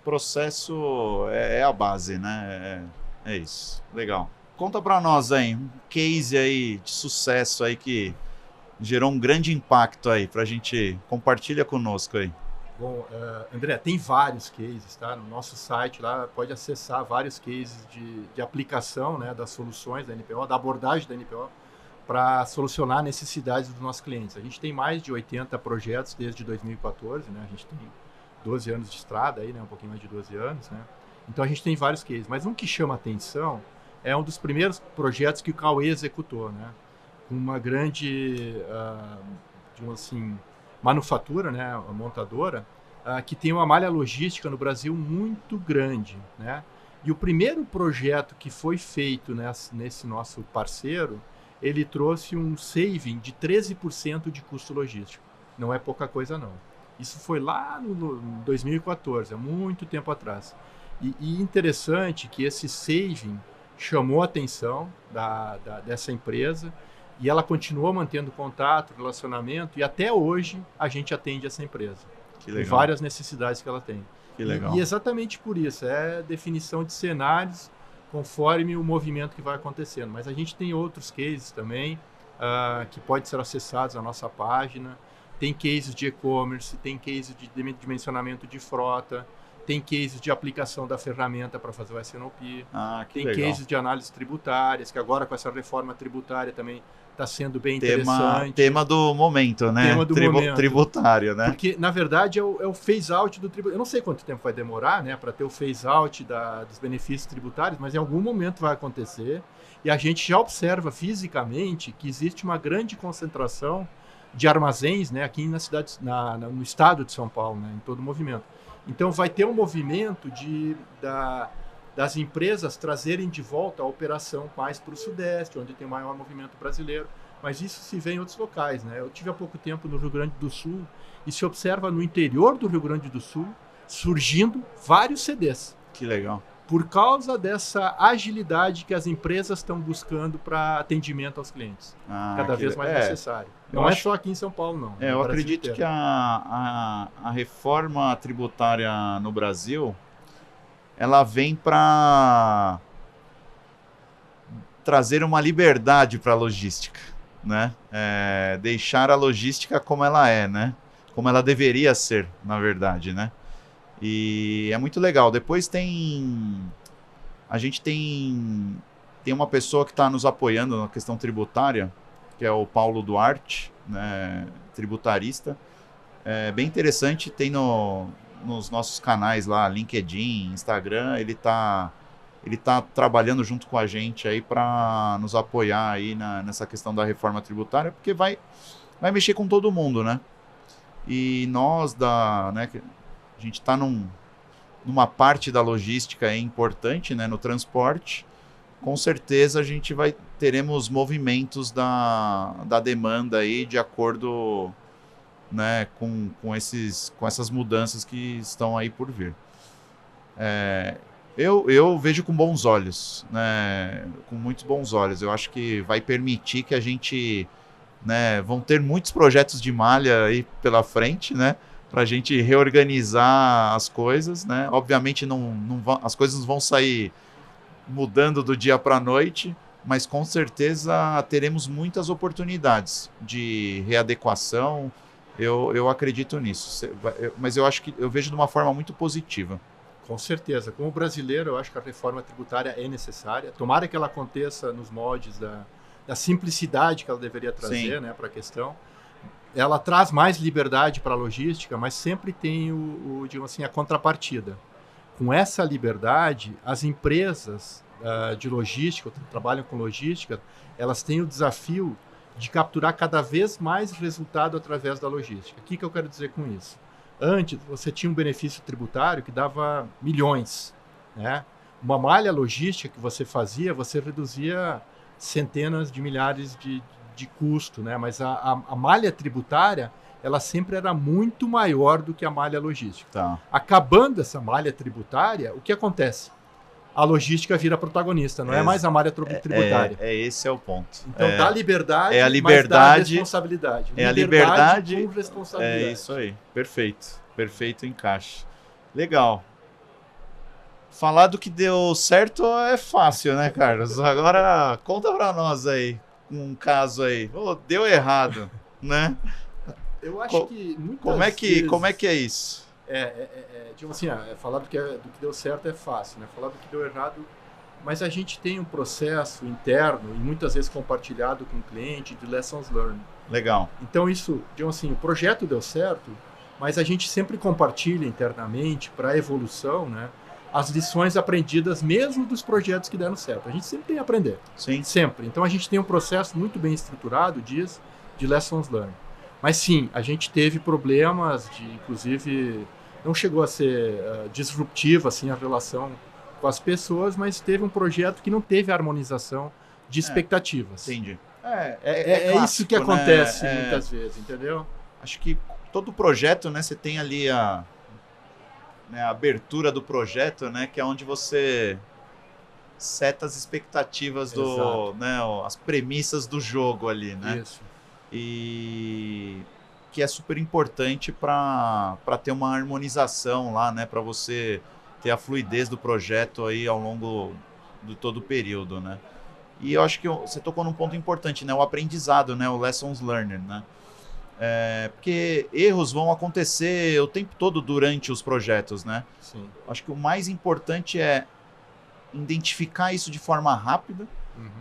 Processo é a base, né? É isso. Legal. Conta para nós aí, um case aí de sucesso aí que gerou um grande impacto aí, pra gente compartilha conosco aí. Bom, André, tem vários cases, tá? No nosso site lá, pode acessar vários cases de aplicação, né, das soluções da NPO, da abordagem da NPO, para solucionar necessidades dos nossos clientes. A gente tem mais de 80 projetos desde 2014, né? A gente tem 12 anos de estrada aí, né? Um pouquinho mais de 12 anos, né? Então a gente tem vários cases, mas um que chama atenção é um dos primeiros projetos que o Cauê executou, né? Com uma grande, digamos assim, manufatura, né? Uma montadora, que tem uma malha logística no Brasil muito grande, né? E o primeiro projeto que foi feito nesse nosso parceiro, ele trouxe um saving de 13% de custo logístico. Não é pouca coisa, não. Isso foi lá no 2014, há muito tempo atrás. E interessante que esse saving chamou a atenção dessa empresa e ela continuou mantendo contato, relacionamento, e até hoje a gente atende essa empresa. Que legal. Com várias necessidades que ela tem. Que legal. E exatamente por isso, é definição de cenários conforme o movimento que vai acontecendo. Mas a gente tem outros cases também que podem ser acessados na nossa página. Tem cases de e-commerce, tem cases de dimensionamento de frota, tem cases de aplicação da ferramenta para fazer o S&OP, tem legal. cases de análise tributárias, que agora com essa reforma tributária também está sendo bem interessante. Tema do momento, né? Tema do momento. Tributário, né? Porque, na verdade, é o phase-out do tributário. Eu não sei quanto tempo vai demorar, né, para ter o phase-out dos benefícios tributários, mas em algum momento vai acontecer. E a gente já observa fisicamente que existe uma grande concentração de armazéns, né, aqui na cidade, no estado de São Paulo, né, em todo o movimento. Então, vai ter um movimento das empresas trazerem de volta a operação mais para o Sudeste, onde tem maior movimento brasileiro. Mas isso se vê em outros locais, né? Eu tive há pouco tempo no Rio Grande do Sul e se observa no interior do Rio Grande do Sul surgindo vários CDs. Que legal. Por causa dessa agilidade que as empresas estão buscando para atendimento aos clientes. Cada vez mais necessário. Não é só aqui em São Paulo, não. Eu acredito que a reforma tributária no Brasil, ela vem para trazer uma liberdade para a logística, né? Deixar a logística como ela é, né? Como ela deveria ser, na verdade, né? E é muito legal. Depois a gente tem uma pessoa que está nos apoiando na questão tributária, que é o Paulo Duarte, né? Tributarista. É bem interessante, tem nos nossos canais lá, LinkedIn, Instagram, ele tá trabalhando junto com a gente aí para nos apoiar aí nessa questão da reforma tributária, porque vai mexer com todo mundo, né? E nós né, a gente está numa parte da logística importante, né, no transporte. Com certeza a gente teremos movimentos da demanda aí de acordo, né, com essas mudanças que estão aí por vir. Eu vejo com bons olhos, né, com muitos bons olhos. Eu acho que vai permitir que a gente, né, vão ter muitos projetos de malha aí pela frente, né, para a gente reorganizar as coisas, né. Obviamente as coisas não vão sair mudando do dia para a noite, mas com certeza teremos muitas oportunidades de readequação. Eu acredito nisso, mas eu acho que eu vejo de uma forma muito positiva. Com certeza. Como brasileiro, eu acho que a reforma tributária é necessária. Tomara que ela aconteça nos moldes da simplicidade que ela deveria trazer, né, para a questão. Ela traz mais liberdade para a logística, mas sempre tem digamos assim, a contrapartida. Com essa liberdade, as empresas de logística, que trabalham com logística, elas têm o desafio de capturar cada vez mais resultado através da logística. O que eu quero dizer com isso? Antes, você tinha um benefício tributário que dava milhões, né? Uma malha logística que você fazia, você reduzia centenas de milhares de custo, né? Mas a malha tributária, ela sempre era muito maior do que a malha logística. Tá. Acabando essa malha tributária, o que acontece? A logística vira protagonista, não é mais a malha tributária. Esse é o ponto. Então dá liberdade, a liberdade, mas dá responsabilidade. A liberdade com responsabilidade. É isso aí. Perfeito encaixe. Legal. Falar do que deu certo é fácil, né, Carlos? Agora conta para nós aí um caso aí. Deu errado, né? Eu acho que muitas como é que é isso? Tipo assim, falar do que deu certo é fácil, né? Falar do que deu errado, mas a gente tem um processo interno e muitas vezes compartilhado com o cliente de lessons learned. Legal. Então isso, digamos assim, o projeto deu certo, mas a gente sempre compartilha internamente para a evolução, né, as lições aprendidas mesmo dos projetos que deram certo. A gente sempre tem a aprender. Sim. Sempre. Então a gente tem um processo muito bem estruturado de lessons learned. Mas sim, a gente teve problemas inclusive, não chegou a ser disruptiva assim, a relação com as pessoas, mas teve um projeto que não teve harmonização de expectativas. Entendi. Clássico, isso que acontece muitas vezes, entendeu? Acho que todo projeto, né, você tem ali a abertura do projeto, né, que é onde você seta as expectativas né, as premissas do jogo ali, né? Isso. E que é super importante para ter uma harmonização lá, né, para você ter a fluidez do projeto aí ao longo de todo o período, né? E eu acho que você tocou num ponto importante, né, o aprendizado, né, o lessons learned, né? Porque erros vão acontecer o tempo todo durante os projetos, né? Sim. Acho que o mais importante é identificar isso de forma rápida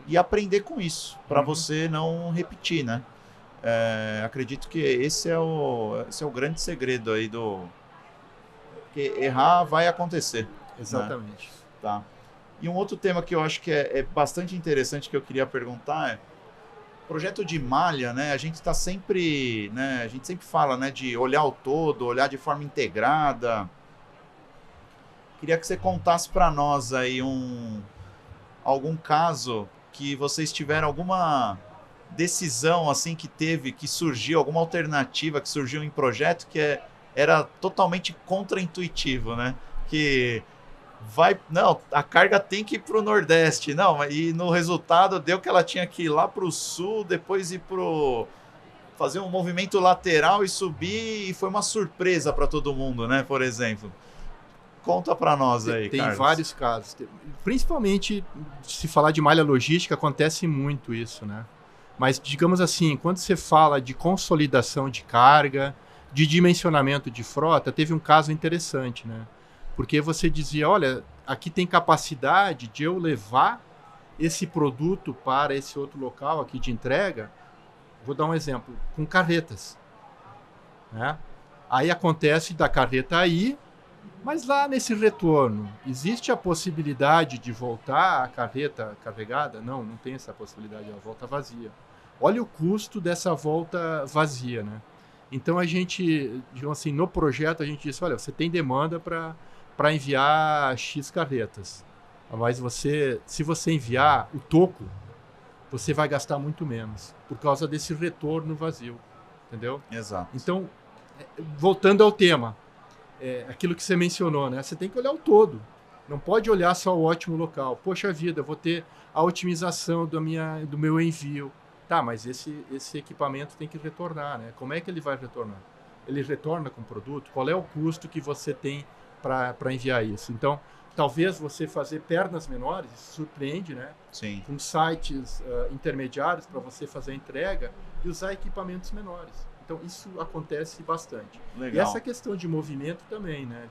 e aprender com isso, para você não repetir, né? Acredito que esse é o grande segredo aí porque errar vai acontecer. Exatamente. Né? Tá. E um outro tema que eu acho que é bastante interessante que eu queria perguntar projeto de malha, né? A gente está sempre, né? A gente sempre fala, né? De olhar o todo, olhar de forma integrada. Queria que você contasse para nós aí algum caso que vocês tiveram alguma decisão assim que surgiu, alguma alternativa que surgiu em projeto que era totalmente contraintuitivo, né? Que não, a carga tem que ir para o Nordeste, não, e no resultado deu que ela tinha que ir lá para o Sul, depois fazer um movimento lateral e subir, e foi uma surpresa para todo mundo, né, por exemplo. Conta para nós aí, Tem Carlos. vários casos. Principalmente, se falar de malha logística, acontece muito isso, né? Mas, digamos assim, quando você fala de consolidação de carga, de dimensionamento de frota, teve um caso interessante, né? Porque você dizia, olha, aqui tem capacidade de eu levar esse produto para esse outro local aqui de entrega. Vou dar um exemplo, com carretas. Né? Aí acontece da carreta aí, mas lá nesse retorno, existe a possibilidade de voltar a carreta carregada? Não, não tem essa possibilidade, ela volta vazia. Olha o custo dessa volta vazia, né? Então a gente, digamos assim, no projeto a gente disse, olha, você tem demanda para enviar X carretas, mas se você enviar o toco, você vai gastar muito menos, por causa desse retorno vazio, entendeu? Exato. Então, voltando ao tema, aquilo que você mencionou, né? Você tem que olhar o todo. Não pode olhar só o ótimo local. Poxa vida, eu vou ter a otimização do meu envio. Tá, mas esse equipamento tem que retornar, né? Como é que ele vai retornar? Ele retorna com o produto? Qual é o custo que você tem para enviar isso? Então, talvez você fazer pernas menores, isso surpreende, né? Sim. Com sites intermediários para você fazer a entrega e usar equipamentos menores. Então, isso acontece bastante. Legal. E essa questão de movimento também, né?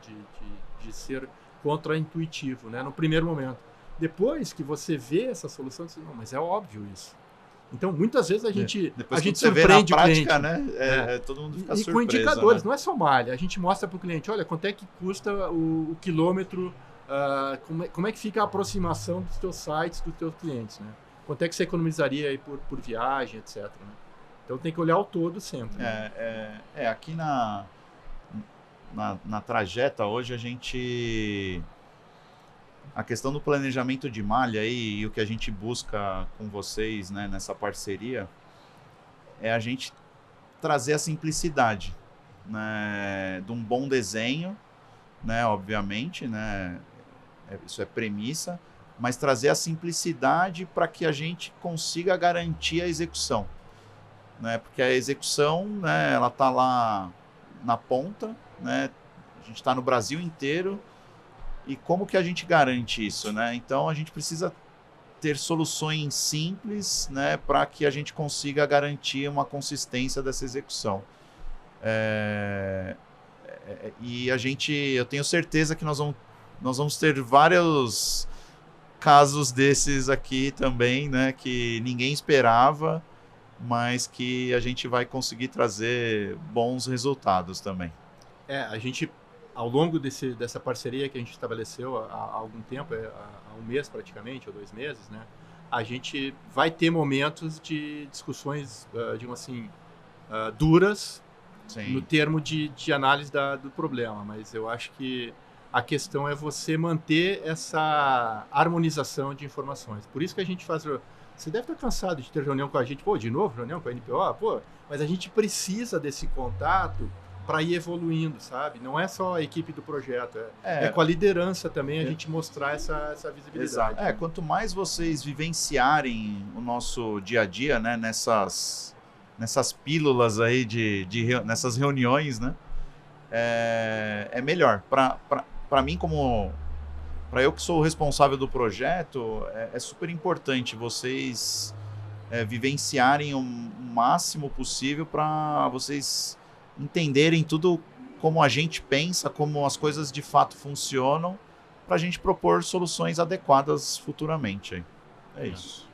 De ser contraintuitivo, né? No primeiro momento. Depois que você vê essa solução, você diz, não, mas é óbvio isso. Então, muitas vezes a gente surpreende o cliente. Prática, né? Todo mundo fica surpreso. E com indicadores, né? não é só malha. A gente mostra para o cliente, olha, quanto é que custa o quilômetro, como é que fica a aproximação dos teus sites, dos teus clientes, né? Quanto é que você economizaria aí por viagem, etc. Né? Então tem que olhar o todo sempre. Né? Aqui na Trajeta hoje a questão do planejamento de malha aí, e o que a gente busca com vocês, né, nessa parceria é a gente trazer a simplicidade, né, de um bom desenho, né, obviamente, né, isso é premissa, mas trazer a simplicidade para que a gente consiga garantir a execução, né, porque a execução, né, ela está lá na ponta, né, a gente está no Brasil inteiro. E como que a gente garante isso, né? Então a gente precisa ter soluções simples, né, para que a gente consiga garantir uma consistência dessa execução. E eu tenho certeza que nós vamos ter vários casos desses aqui também, né, que ninguém esperava, mas que a gente vai conseguir trazer bons resultados também. A gente, ao longo dessa parceria que a gente estabeleceu há algum tempo, há um mês praticamente, ou 2 meses, né? A gente vai ter momentos de discussões, digamos assim, duras. Sim. No termo de análise do problema, mas eu acho que a questão é você manter essa harmonização de informações. Por isso que a gente faz... Você deve estar cansado de ter reunião com a gente. Pô, de novo reunião com a NPO? Pô, mas a gente precisa desse contato para ir evoluindo, sabe? Não é só a equipe do projeto, é com a liderança também a gente mostrar essa visibilidade. Exato. Quanto mais vocês vivenciarem o nosso dia a dia, né, nessas pílulas aí nessas reuniões, né, é melhor. Para mim, para eu que sou o responsável do projeto, é super importante vocês vivenciarem o máximo possível para vocês entenderem tudo como a gente pensa, como as coisas de fato funcionam, para a gente propor soluções adequadas futuramente. É isso.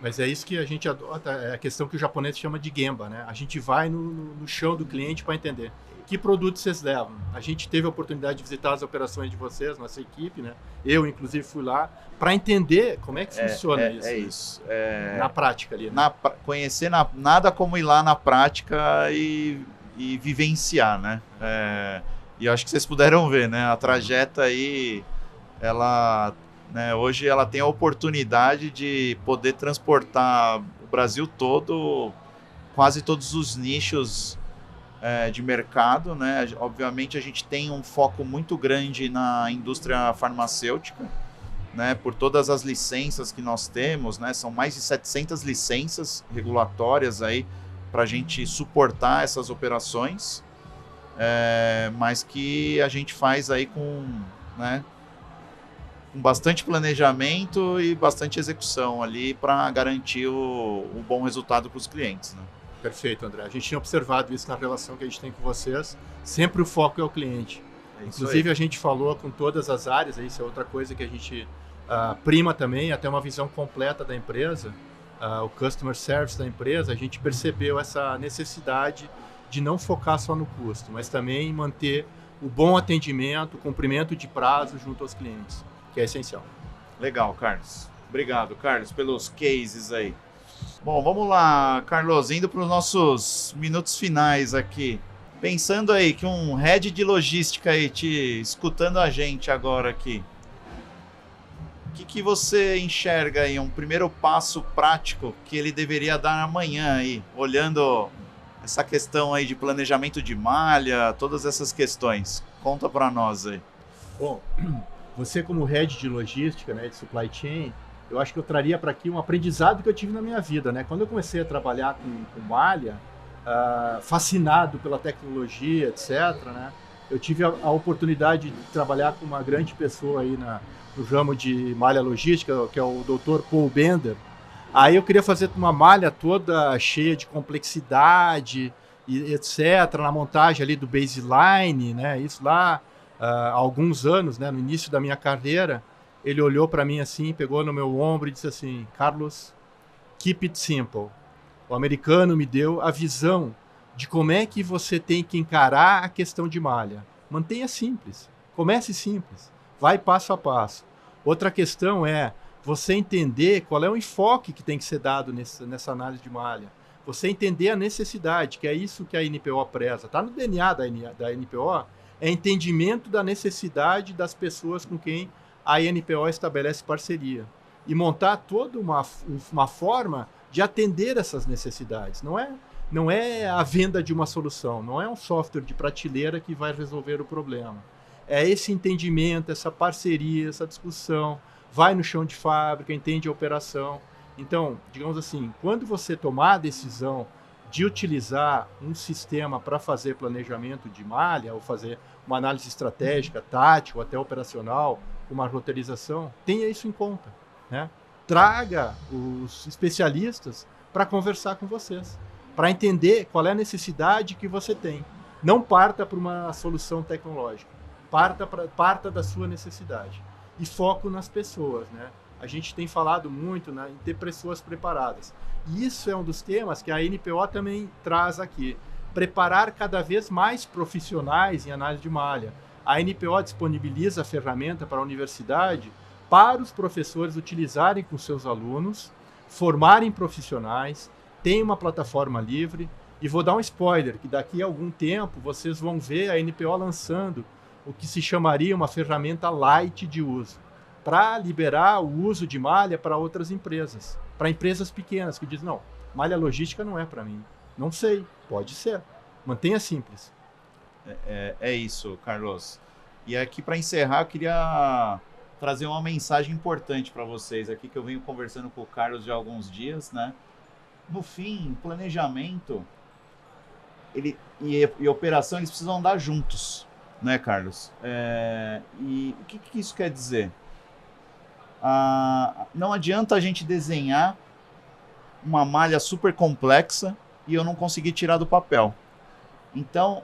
Mas é isso que a gente adota, é a questão que o japonês chama de Gemba, né? A gente vai no chão do cliente para entender que produtos vocês levam. A gente teve a oportunidade de visitar as operações de vocês, nossa equipe, né? Eu, inclusive, fui lá para entender como é que funciona isso. É isso. Na prática ali. Né? Conhecer nada como ir lá na prática e vivenciar, né? E eu acho que vocês puderam ver, né? A Trajeta aí, ela... Né, hoje ela tem a oportunidade de poder transportar o Brasil todo, quase todos os nichos de mercado, né? Obviamente a gente tem um foco muito grande na indústria farmacêutica, né? Por todas as licenças que nós temos, né? São mais de 700 licenças regulatórias aí para a gente suportar essas operações, mas que a gente faz aí com, né, com bastante planejamento e bastante execução ali para garantir o bom resultado para os clientes. Né? Perfeito, André. A gente tinha observado isso na relação que a gente tem com vocês. Sempre o foco é o cliente. Inclusive, aí. A gente falou com todas as áreas, isso é outra coisa que a gente prima também, até uma visão completa da empresa, o customer service da empresa, a gente percebeu essa necessidade de não focar só no custo, mas também manter o bom atendimento, o cumprimento de prazo junto aos clientes, que é essencial. Legal, Carlos. Obrigado, Carlos, pelos cases aí. Bom, vamos lá, Carlos, indo para os nossos minutos finais aqui. Pensando aí que um head de logística aí te escutando a gente agora aqui, o que você enxerga aí, um primeiro passo prático que ele deveria dar amanhã aí, olhando essa questão aí de planejamento de malha, todas essas questões? Conta para nós aí. Bom, você como head de logística, né, de supply chain, eu acho que eu traria para aqui um aprendizado que eu tive na minha vida, né? Quando eu comecei a trabalhar com malha, fascinado pela tecnologia, etc., né? Eu tive a oportunidade de trabalhar com uma grande pessoa aí no ramo de malha logística, que é o Dr. Paul Bender. Aí eu queria fazer uma malha toda cheia de complexidade, e etc., na montagem ali do baseline, né? Isso lá há alguns anos, né? No início da minha carreira. Ele olhou para mim assim, pegou no meu ombro e disse assim: Carlos, keep it simple. O americano me deu a visão de como é que você tem que encarar a questão de malha. Mantenha simples, comece simples, vai passo a passo. Outra questão é você entender qual é o enfoque que tem que ser dado nessa análise de malha. Você entender a necessidade, que é isso que a NPO preza. Está no DNA da NPO, é entendimento da necessidade das pessoas com quem a NPO estabelece parceria e montar toda uma forma de atender essas necessidades. Não é a venda de uma solução, não é um software de prateleira que vai resolver o problema. É esse entendimento, essa parceria, essa discussão, vai no chão de fábrica, entende a operação. Então, digamos assim, quando você tomar a decisão de utilizar um sistema para fazer planejamento de malha ou fazer uma análise estratégica, tática ou até operacional, uma roteirização, tenha isso em conta, né? Traga os especialistas para conversar com vocês, para entender qual é a necessidade que você tem. Não parta para uma solução tecnológica, parta da sua necessidade. E foco nas pessoas, né? A gente tem falado muito em ter pessoas preparadas. E isso é um dos temas que a NPO também traz aqui. Preparar cada vez mais profissionais em análise de malha. A NPO disponibiliza a ferramenta para a universidade para os professores utilizarem com seus alunos, formarem profissionais, tem uma plataforma livre, e vou dar um spoiler, que daqui a algum tempo vocês vão ver a NPO lançando o que se chamaria uma ferramenta light de uso, para liberar o uso de malha para outras empresas, para empresas pequenas que dizem, não, malha logística não é para mim. Não sei, pode ser. Mantenha simples. É isso, Carlos. E aqui para encerrar, eu queria trazer uma mensagem importante para vocês aqui, que eu venho conversando com o Carlos já há alguns dias, né? No fim, planejamento e operação, eles precisam andar juntos, né, Carlos? E o que isso quer dizer? Não adianta a gente desenhar uma malha super complexa e eu não consegui tirar do papel. Então,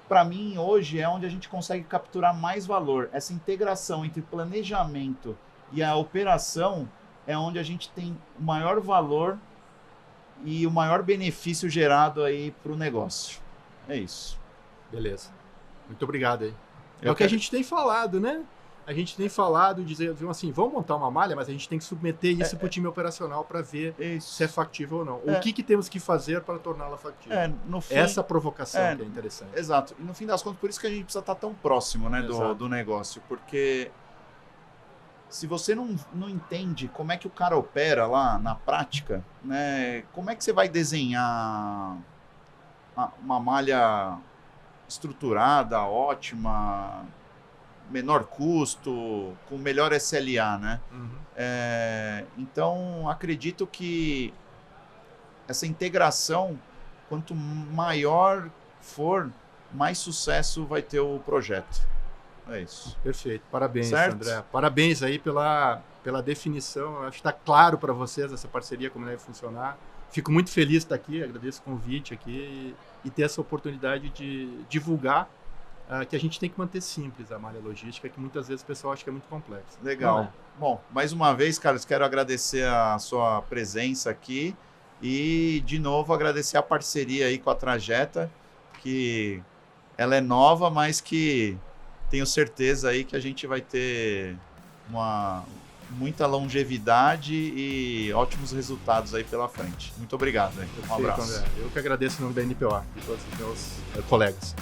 para mim, hoje é onde a gente consegue capturar mais valor. Essa integração entre planejamento e a operação é onde a gente tem o maior valor e o maior benefício gerado aí para o negócio. É isso. Beleza. Muito obrigado aí. É o que a gente tem falado, né? A gente tem falado, dizer assim, vamos montar uma malha, mas a gente tem que submeter isso para o time operacional para ver se é factível ou não. O que temos que fazer para torná-la factível? No fim, essa provocação que é interessante. Exato. E no fim das contas, por isso que a gente precisa estar tão próximo, né, do negócio. Porque se você não entende como é que o cara opera lá na prática, né, como é que você vai desenhar uma malha estruturada, ótima, menor custo, com melhor SLA, né? Uhum. Então, acredito que essa integração, quanto maior for, mais sucesso vai ter o projeto. É isso. Perfeito. Parabéns, certo? André. Parabéns aí pela definição. Acho que está claro para vocês essa parceria, como deve funcionar. Fico muito feliz de estar aqui, agradeço o convite aqui e ter essa oportunidade de divulgar que a gente tem que manter simples a malha logística, que muitas vezes o pessoal acha que é muito complexo. Legal. Bom, mais uma vez, Carlos, quero agradecer a sua presença aqui e, de novo, agradecer a parceria aí com a Trajeta, que ela é nova, mas que tenho certeza aí que a gente vai ter muita longevidade e ótimos resultados aí pela frente. Muito obrigado. Um abraço. André. Eu que agradeço em nome da NPO e todos os meus colegas.